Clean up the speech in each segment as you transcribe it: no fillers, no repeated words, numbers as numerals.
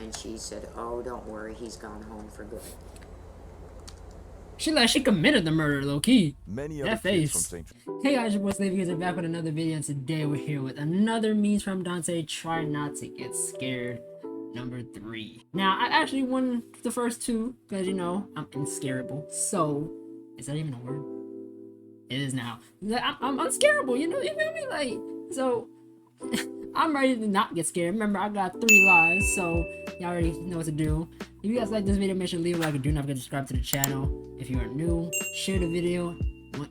and she said, oh, don't worry, he's gone home for good. She committed the murder, low key. Many That other face. kids from St. Hey guys, your boy Slavey here, back with another video, and today we're here with another memes from ImDontai. Try not to get scared. Number 3. Now, I actually won the first 2 because, you know, I'm unscarable. So, is that even a word? It is now. I'm unscarable, you know, you feel me? Like, so, I'm ready to not get scared. Remember, I got 3 lives, so y'all already know what to do. If you guys like this video, make sure to leave a like and do not forget to subscribe to the channel. If you are new, share the video.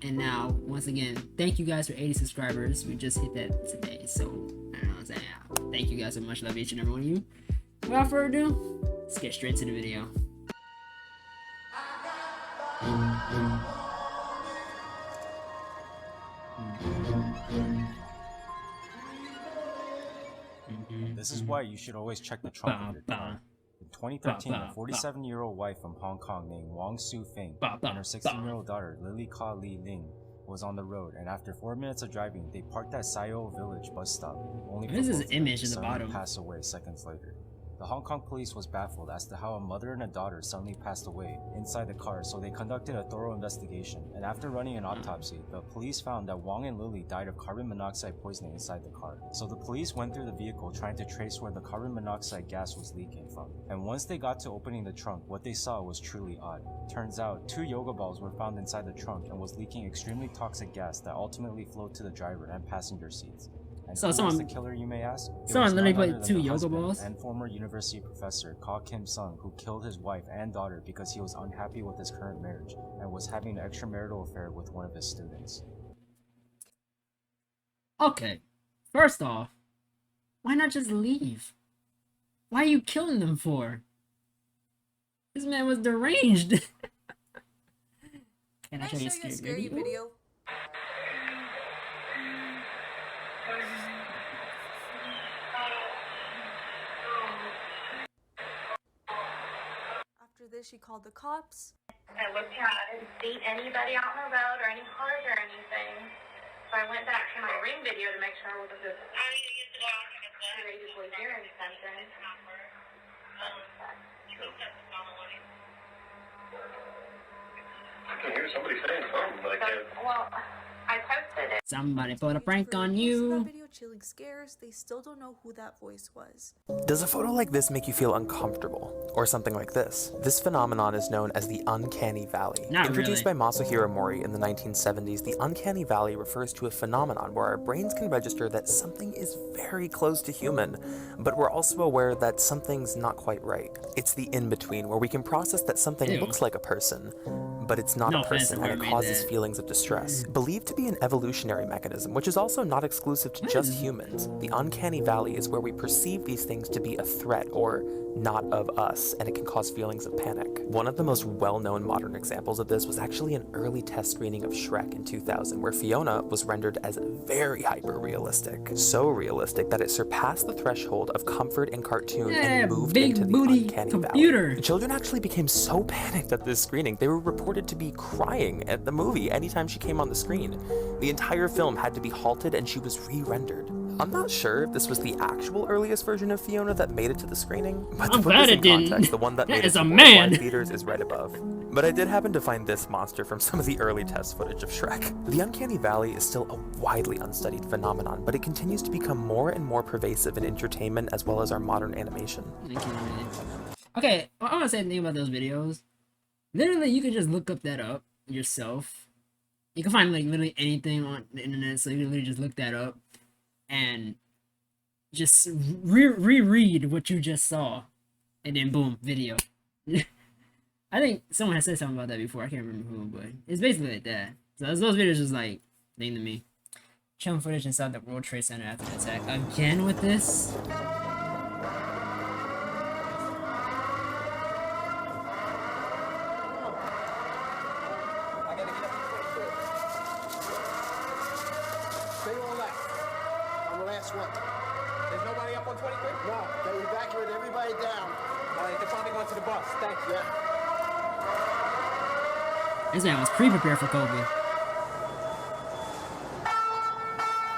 And now, once again, thank you guys for 80 subscribers. We just hit that today, so I don't know what I'm saying. Thank you guys so much. Love each and every one of you. Without further ado, let's get straight to the video. This is why you should always check the trunk of your car. In 2013, a 47-year-old wife from Hong Kong named Wang Su Feng and her 16-year-old daughter Lily Ka Li Ling was on the road, and after 4 minutes of driving, they parked at Sayo Village bus stop, only for both of them to suddenly pass away seconds later. The Hong Kong police was baffled as to how a mother and a daughter suddenly passed away inside the car, so they conducted a thorough investigation, and after running an autopsy, the police found that Wang and Lily died of carbon monoxide poisoning inside the car. So the police went through the vehicle trying to trace where the carbon monoxide gas was leaking from, and once they got to opening the trunk, what they saw was truly odd. Turns out, 2 yoga balls were found inside the trunk and was leaking extremely toxic gas that ultimately flowed to the driver and passenger seats. And so who was the killer, you may ask? Someone literally played 2 yoga balls? And former university professor Ka Kim Sung, who killed his wife and daughter because he was unhappy with his current marriage and was having an extramarital affair with one of his students. Okay, first off, why not just leave? Why are you killing them for? This man was deranged. Can I show you a scary video? After this, she called the cops. I looked around. I didn't see anybody out on the road or any cars or anything. So I went back to my ring video to make sure I wasn't just courageously hearing something. I can hear somebody saying something, but I can't. Well, I posted it. Somebody put a prank on you. Video chilling scares. They still don't know who that voice was. Does a photo like this make you feel uncomfortable? Or something like this? This phenomenon is known as the uncanny valley. Introduced by Masahiro Mori in the 1970s, the uncanny valley refers to a phenomenon where our brains can register that something is very close to human, but we're also aware that something's not quite right. It's the in-between, where we can process that something looks like a person, but it's not a person, and it causes feelings of distress. Believed to be an evolutionary mechanism, which is also not exclusive to just humans, the uncanny valley is where we perceive these things to be a threat or not of us, and it can cause feelings of panic. One of the most well-known modern examples of this was actually an early test screening of Shrek in 2000, where Fiona was rendered as very hyper-realistic. So realistic that it surpassed the threshold of comfort in cartoon and moved into the uncanny valley. Children actually became so panicked at this screening, they were reported to be crying at the movie anytime she came on the screen. The entire film had to be halted and she was re-rendered. I'm not sure if this was the actual earliest version of Fiona that made it to the screening, but to put this in context, the one that made it to worldwide theaters is right above. But I did happen to find this monster from some of the early test footage of Shrek. The uncanny valley is still a widely unstudied phenomenon, but it continues to become more and more pervasive in entertainment as well as our modern animation. Okay, I want to say something about those videos. Literally, you can just look that up yourself. You can find like literally anything on the internet, so you can literally just look that up and just reread what you just saw, and then boom, video. I think someone has said something about that before. I can't remember who, but it's basically like that. So those videos just like thing to me. Chilling footage inside the World Trade Center after the attack again with this. One. There's nobody up on 23? No, they evacuated everybody down. All right, they're probably going to the bus. Thank you. Yeah. This man was pre-prepared for COVID.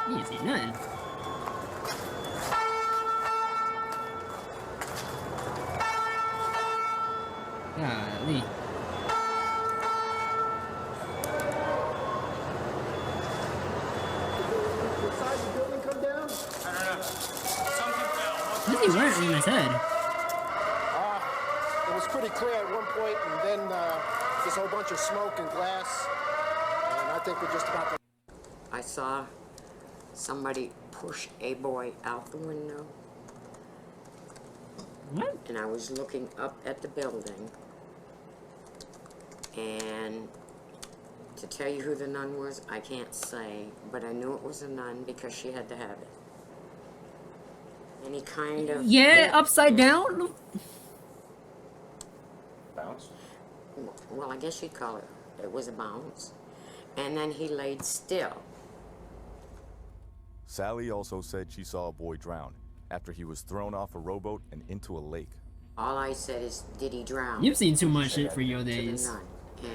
He didn't see nothing. Golly. The side of the building come down? I don't know. Something fell. What is he wearing on his head? It was pretty clear at one point, and then this whole bunch of smoke and glass, and I think we're just about to... I saw somebody push a boy out the window, What? and I was looking up at the building, and to tell you who the nun was, I can't say, but I knew it was a nun because she had to have it. And he kind of... Yeah, upside down? Bounce? Well, I guess you'd call it. It was a bounce. And then he laid still. Sally also said she saw a boy drown after he was thrown off a rowboat and into a lake. All I said is, did he drown? You've seen too much shit for your To the days. nun.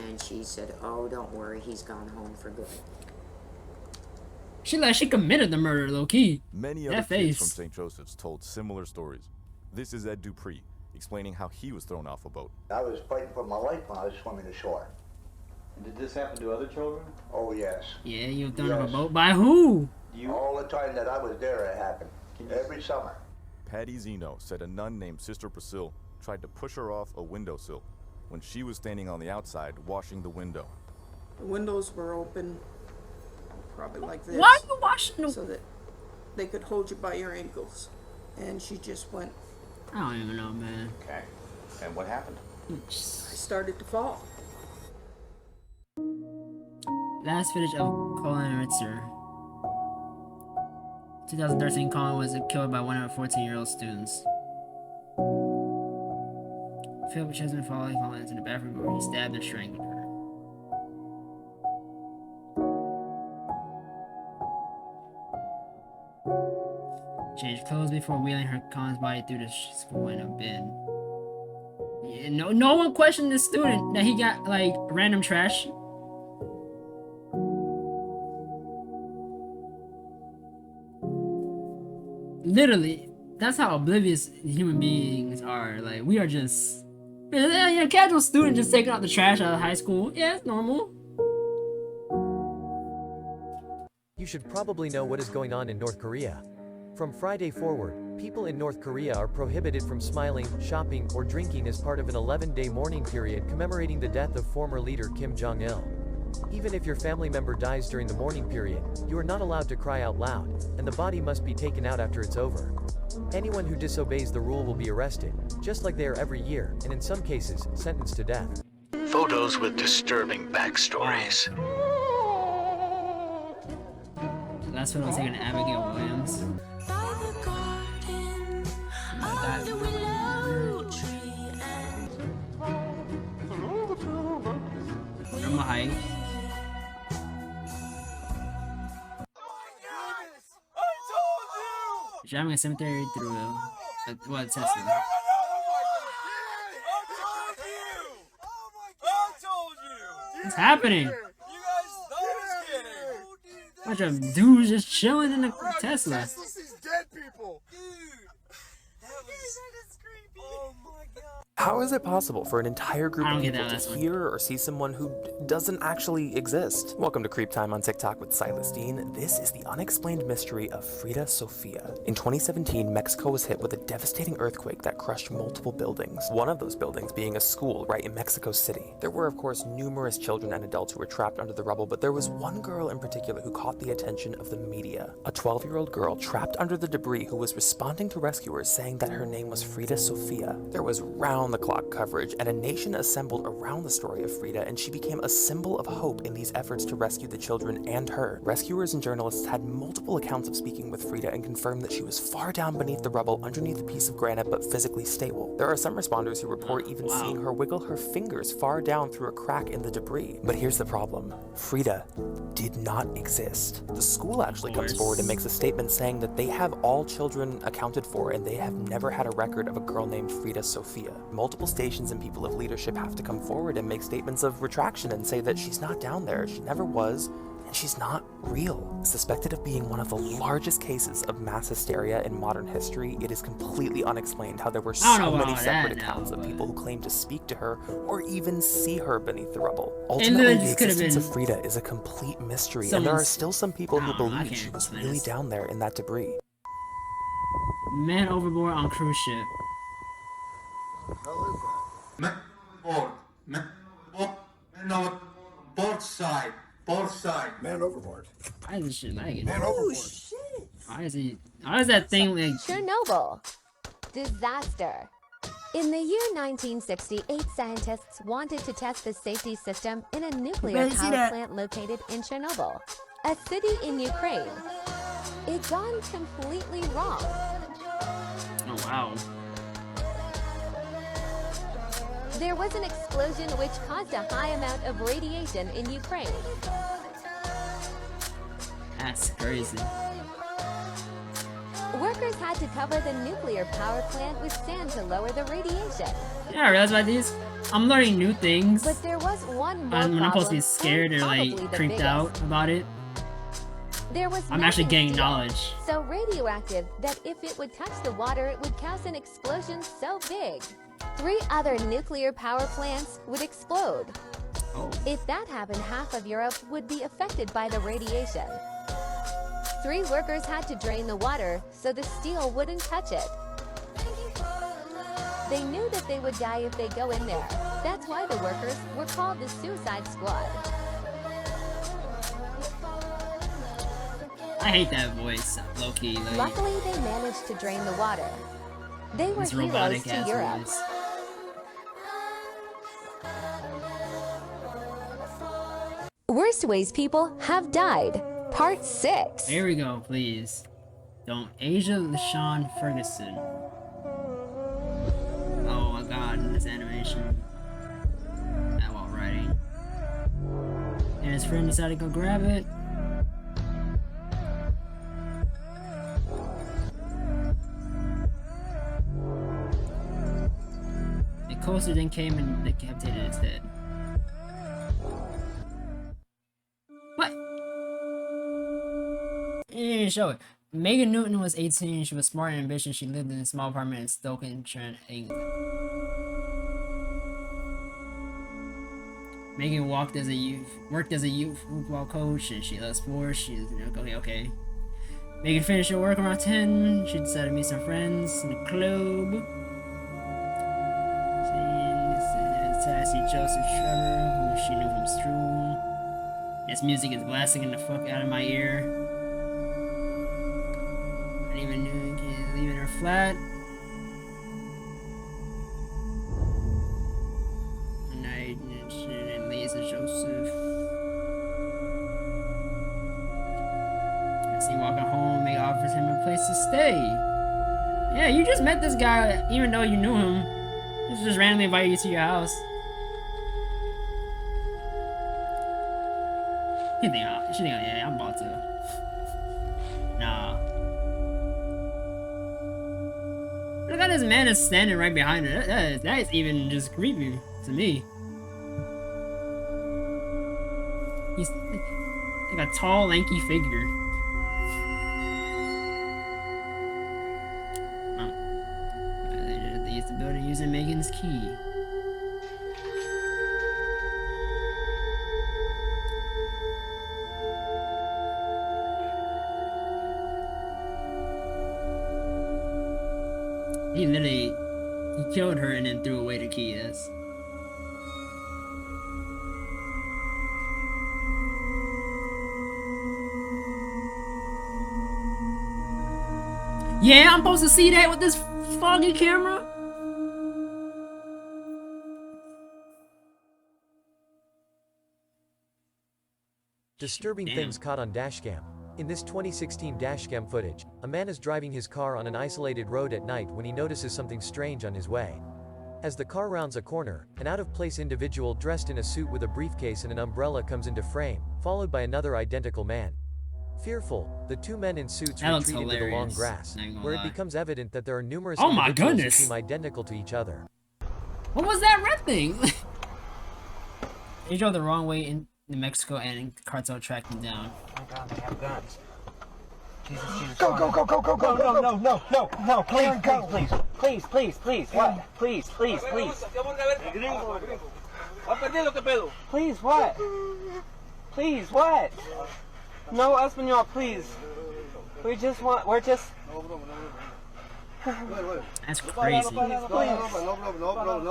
And she said, oh, don't worry, he's gone home for good. She committed the murder, low key. Many That other kids from face. St. Joseph's told similar stories. This is Ed Dupree explaining how he was thrown off a boat. I was fighting for my life when I was swimming ashore. Did this happen to other children? Oh, yes. Yeah, you were thrown off a Yes. boat. By who? All the time that I was there, it happened. Every summer. Patty Zeno said a nun named Sister Priscilla tried to push her off a windowsill when she was standing on the outside washing the window. The windows were open, probably like this. Why are you washing the... So that they could hold you by your ankles. And she just went, I don't even know, man. Okay. And what happened? I started to fall. Last footage of Colin Ritzer. 2013, Colin was killed by one of her 14-year-old students. Philip Chesman falling into the bathroom where he stabbed and strangled her. Changed clothes before wheeling her Colin's body through the school in a bin. Yeah, no one questioned the student that he got like random trash. Literally, that's how oblivious human beings are. Like, we are just... a casual student just taking out the trash out of high school. Yeah, it's normal. You should probably know what is going on in North Korea. From Friday forward, people in North Korea are prohibited from smiling, shopping, or drinking as part of an 11-day mourning period commemorating the death of former leader Kim Jong-il. Even if your family member dies during the mourning period, you are not allowed to cry out loud, and the body must be taken out after it's over. Anyone who disobeys the rule will be arrested, just like they are every year, and in some cases, sentenced to death. Photos with disturbing backstories. Last one was taken to Abigail Williams. From a height. Driving a cemetery through a Tesla. What's happening? Bunch of dudes just chilling in a Tesla. Tesla sees dead people. How is it possible for an entire group I of don't get people that to last one. hear or see someone who doesn't actually exist? Welcome to Creep Time on TikTok with Silas Dean. This is the unexplained mystery of Frida Sofia. In 2017, Mexico was hit with a devastating earthquake that crushed multiple buildings. One of those buildings being a school right in Mexico City. There were, of course, numerous children and adults who were trapped under the rubble, but there was one girl in particular who caught the attention of the media. A 12-year-old girl trapped under the debris who was responding to rescuers saying that her name was Frida Sofia. There was round-the-clock coverage, and a nation assembled around the story of Frida, and she became a symbol of hope in these efforts to rescue the children and her. Rescuers and journalists had multiple accounts of speaking with Frida and confirmed that she was far down beneath the rubble underneath a piece of granite but physically stable. There are some responders who report even seeing her wiggle her fingers far down through a crack in the debris. But here's the problem. Frida did not exist. The school actually comes forward and makes a statement saying that they have all children accounted for and they have never had a record of a girl named Frida Sofia. Multiple stations and people of leadership have to come forward and make statements of retraction and say that she's not down there, she never was, she's not real. Suspected of being one of the largest cases of mass hysteria in modern history, it is completely unexplained how there were so many separate accounts of people who claimed to speak to her or even see her beneath the rubble. Ultimately, the existence of Frida is a complete mystery, and there are still some people who believe she was really down there in that debris. Man overboard on cruise ship. Man overboard. Man overboard. Port side. Port side. Man overboard. Why is this shit lagging? Man overboard. Why is that thing like... Chernobyl. Disaster. In the year 1968, scientists wanted to test the safety system in a nuclear power plant located in Chernobyl, a city in Ukraine. It gone completely wrong. Oh, wow. There was an explosion which caused a high amount of radiation in Ukraine. That's crazy. Workers had to cover the nuclear power plant with sand to lower the radiation. Yeah, I realize about these. I'm learning new things. But there was one more when I'm supposed to be problem, scared or like creeped out about it. There was I'm actually gaining steel, knowledge. so radioactive that if it would touch the water, it would cause an explosion so big. 3 other nuclear power plants would explode. Oh. If that happened, half of Europe would be affected by the radiation. 3 workers had to drain the water so the steel wouldn't touch it. They knew that they would die if they go in there. That's why the workers were called the Suicide Squad. I hate that voice, low-key. Like, luckily, they managed to drain the water. They were heroes to Europe. Voice. Worst ways people have died. Part 6. Here we go, please. Don't Asia LaShawn Ferguson. Oh my god, this animation. That while writing. And his friend decided to go grab it. The coaster then came and decapitated his head. What? You didn't show it. Megan Newton was 18. She was smart and ambitious. She lived in a small apartment in Stoke-on-Trent, England. Megan worked as a youth football coach, and she loves sports. She's okay. Megan finished her work around 10. She decided to meet some friends in the club. I see Joseph Trevor, who she knew from school. This music is blasting the fuck out of my ear. I didn't even know kids leaving her flat. Night and Lisa Joseph. I see walking home, Meg offers him a place to stay. Yeah, you just met this guy, even though you knew him. He just randomly invited you to your house. She think, yeah, I'm about to. Nah. Look at this man is standing right behind her. That is even just creepy to me. He's like a tall, lanky figure. Oh. They used to build it using Megan's key. He killed her and then threw away the key. Yeah, I'm supposed to see that with this foggy camera? Disturbing things caught on dashcam. In this 2016 dashcam footage, a man is driving his car on an isolated road at night when he notices something strange on his way. As the car rounds a corner, an out-of-place individual dressed in a suit with a briefcase and an umbrella comes into frame, followed by another identical man. Fearful, the 2 men in suits retreat into the long grass, where it becomes evident that there are numerous individuals who seem identical to each other. What was that red thing? They drove the wrong way New Mexico and cartel tracked them down. Oh God, they have guns. Jesus, Jesus. Go, go, go, go, go, go, No, no, no, no, no, please, go. please, please, please, please, what? Please, please, please. Please, what? Please, what? No, Espanol, please. We're just... That's crazy. Please. No problem.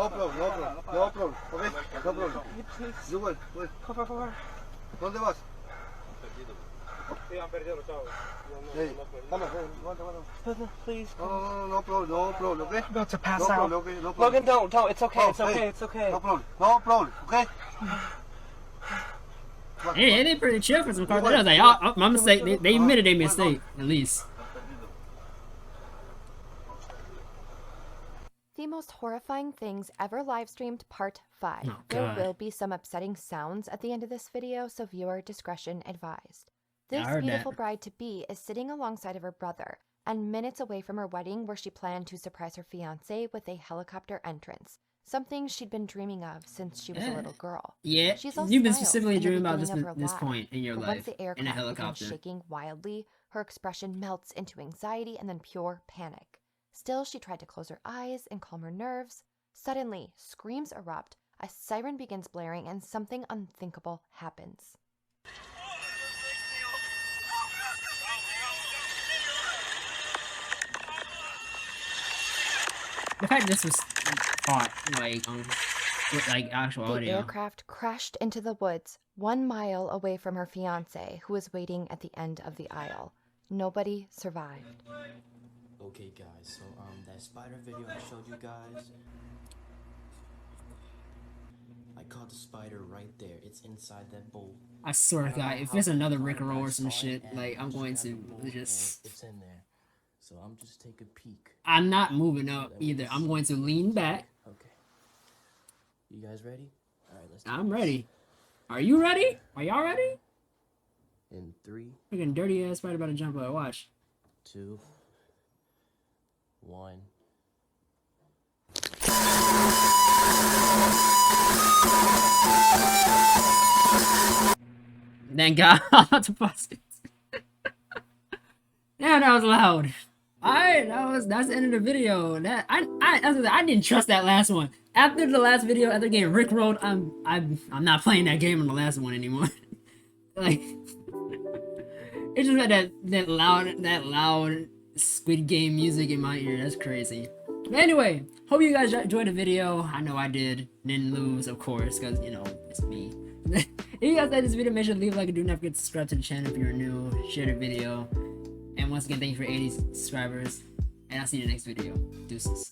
Okay, no problem. You wait. ¿Dónde vas? Hey, come on, Please. No problem, okay? I'm about to pass No out. problem, okay? No problem. Logan, don't. It's okay, it's okay, hey, it's okay. No problem, okay? Hey, they pretty chill for some cartel. I was like, oh, my mistake. They admitted they mistake, at least. The most horrifying things ever live streamed part 5. Oh, there God. will be some upsetting sounds at the end of this video, so viewer discretion advised. This I heard beautiful that. bride-to-be is sitting alongside of her brother, and minutes away from her wedding where she planned to surprise her fiancé with a helicopter entrance, something she'd been dreaming of since she was a little girl. Yeah, She's all you've been smiles specifically in the dreaming about beginning of her this life, point in your but life once the in a aircraft begins helicopter. shaking wildly, her expression melts into anxiety and then pure panic. Still, she tried to close her eyes and calm her nerves. Suddenly, screams erupt, a siren begins blaring, and something unthinkable happens. The fact this was caught, with actual The audio. aircraft crashed into the woods 1 mile away from her fiancé, who was waiting at the end of the aisle. Nobody survived. Okay guys, so that spider video I showed you guys, I caught the spider right there. It's inside that bowl. I swear to God, if it's another Rickroll or some shit, like, I'm going to just... It's in there. So I'm just take a peek. I'm not moving up either. I'm going to lean back. Okay. You guys ready? Alright, let's do I'm this. ready. Are you ready? Are y'all ready? In 3, Freaking dirty ass spider about to jump out. Watch. 2, 1. Thank God. I'm about to bust it. Damn, that was loud. Alright, that's the end of the video. I didn't trust that last one. After the last video, after getting rickrolled, I'm not playing that game on the last one anymore. Like, it's just like that loud Squid Game music in my ear. That's crazy. But anyway, hope you guys enjoyed the video. I know I did. Didn't lose, of course, because, you know, it's me. If you guys like this video, make sure to leave a like and do not forget to subscribe to the channel if you're new. Share the video. And once again, thank you for 80 subscribers. And I'll see you in the next video. Deuces.